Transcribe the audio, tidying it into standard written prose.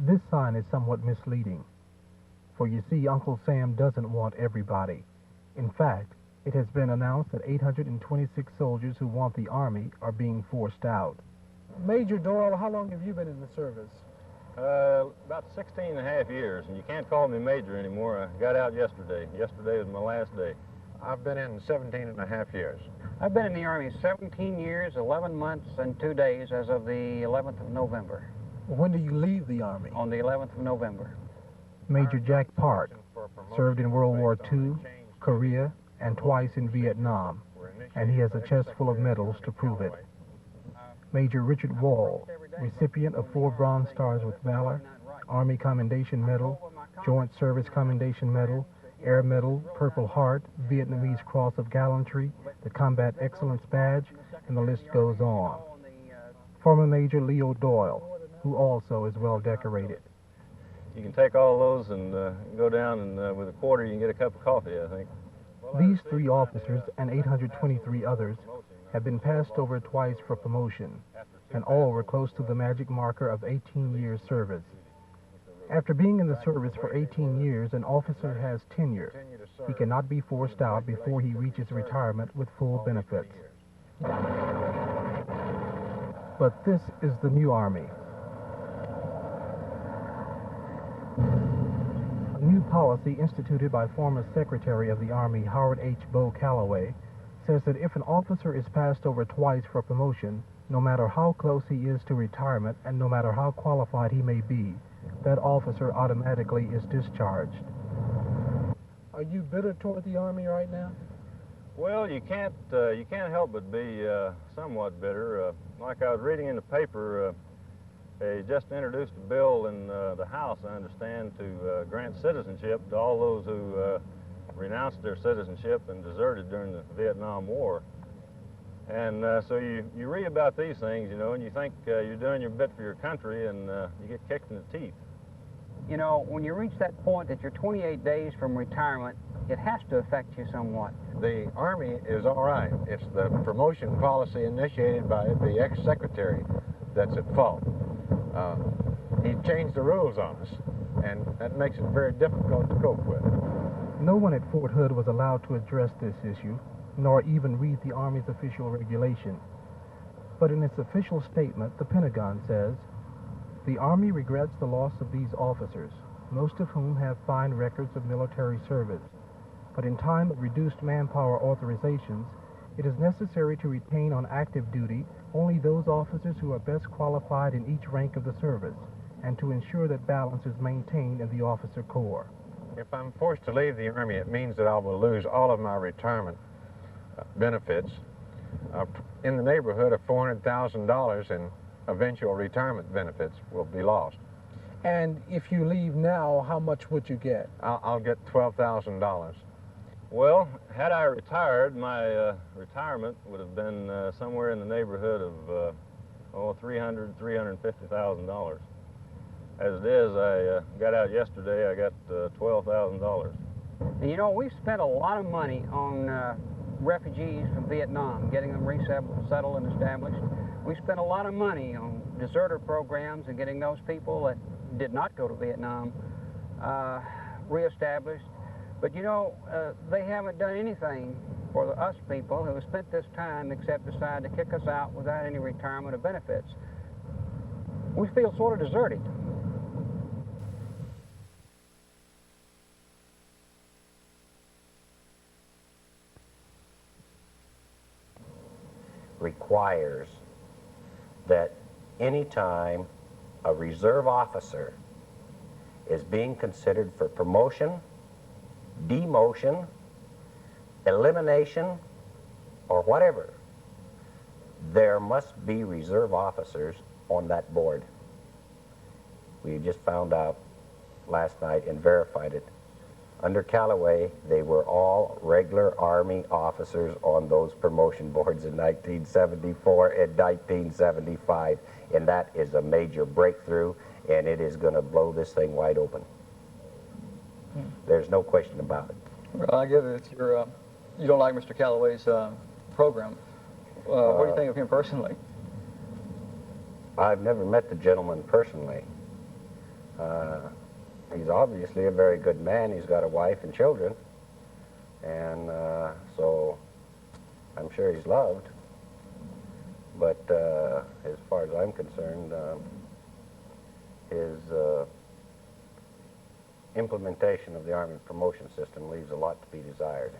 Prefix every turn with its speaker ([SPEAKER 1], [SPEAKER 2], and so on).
[SPEAKER 1] This sign is somewhat misleading, for you see, Uncle Sam doesn't want everybody. In fact, it has been announced that 826 soldiers who want the Army are being forced out.
[SPEAKER 2] Major Doyle, how long have you been in the service?
[SPEAKER 3] About 16 and a half years, and you can't call me Major anymore. I got out yesterday. Yesterday was my last day.
[SPEAKER 4] I've been in 17 and a half years.
[SPEAKER 5] I've been in the Army 17 years, 11 months, and 2 days as of the 11th of November.
[SPEAKER 2] When do you leave the Army?
[SPEAKER 5] On the 11th of November.
[SPEAKER 1] Major Jack Park served in World War II, Korea, and twice in Vietnam, and he has a chest full of medals to prove it. Major Richard Wall, recipient of 4 Bronze Stars with Valor, Army Commendation Medal, Joint Service Commendation Medal, Air Medal, Purple Heart, Vietnamese Cross of Gallantry, the Combat Excellence Badge, and the list goes on. Former Major Leo Doyle, who also is well decorated.
[SPEAKER 3] You can take all those and go down and with a quarter you can get a cup of coffee, I think.
[SPEAKER 1] These 3 officers and 823 others have been passed over twice for promotion, and all were close to the magic marker of 18 years service. After being in the service for 18 years, an officer has tenure. He cannot be forced out before he reaches retirement with full benefits. But this is the new Army. A new policy instituted by former Secretary of the Army Howard H. Bo Calloway says that if an officer is passed over twice for promotion, no matter how close he is to retirement and no matter how qualified he may be, that officer automatically is discharged.
[SPEAKER 2] Are you bitter toward the Army right now?
[SPEAKER 3] Well, you can't help but be somewhat bitter. Like I was reading in the paper, they just introduced a bill in the House, I understand, to grant citizenship to all those who renounced their citizenship and deserted during the Vietnam War. And so you read about these things, you know, and you think you're doing your bit for your country, and you get kicked in the teeth.
[SPEAKER 5] You know, when you reach that point that you're 28 days from retirement, it has to affect you somewhat.
[SPEAKER 4] The Army is all right. It's the promotion policy initiated by the ex-secretary that's at fault. He changed the rules on us, and that makes it very difficult to cope with.
[SPEAKER 1] No one at Fort Hood was allowed to address this issue, nor even read the Army's official regulation. But in its official statement, the Pentagon says, "The Army regrets the loss of these officers, most of whom have fine records of military service. But in time of reduced manpower authorizations, it is necessary to retain on active duty only those officers who are best qualified in each rank of the service, and to ensure that balance is maintained in the officer corps."
[SPEAKER 4] If I'm forced to leave the Army, it means that I will lose all of my retirement benefits, in the neighborhood of $400,000 in eventual retirement benefits will be lost.
[SPEAKER 2] And if you leave now, how much would you get?
[SPEAKER 4] I'll get $12,000.
[SPEAKER 3] Well, had I retired, my retirement would have been somewhere in the neighborhood of $300,000, $350,000. As it is, I got out yesterday, I got $12,000.
[SPEAKER 5] And you know, we've spent a lot of money on refugees from Vietnam, getting them resettled and established. We spent a lot of money on deserter programs and getting those people that did not go to Vietnam reestablished. But you know, they haven't done anything for us people who have spent this time except decide to kick us out without any retirement or benefits. We feel sort of deserted.
[SPEAKER 6] Requires that any time a reserve officer is being considered for promotion, demotion, elimination, or whatever, there must be reserve officers on that board. We just found out last night and verified it. Under Calloway, they were all regular Army officers on those promotion boards in 1974 and 1975, and that is a major breakthrough, and it is going to blow this thing wide open. There's no question about it.
[SPEAKER 7] Well, I get it. You don't like Mr. Calloway's program. What do you think of him personally?
[SPEAKER 6] I've never met the gentleman personally. He's obviously a very good man. He's got a wife and children, and so I'm sure he's loved. But as far as I'm concerned, his implementation of the Army promotion system leaves a lot to be desired.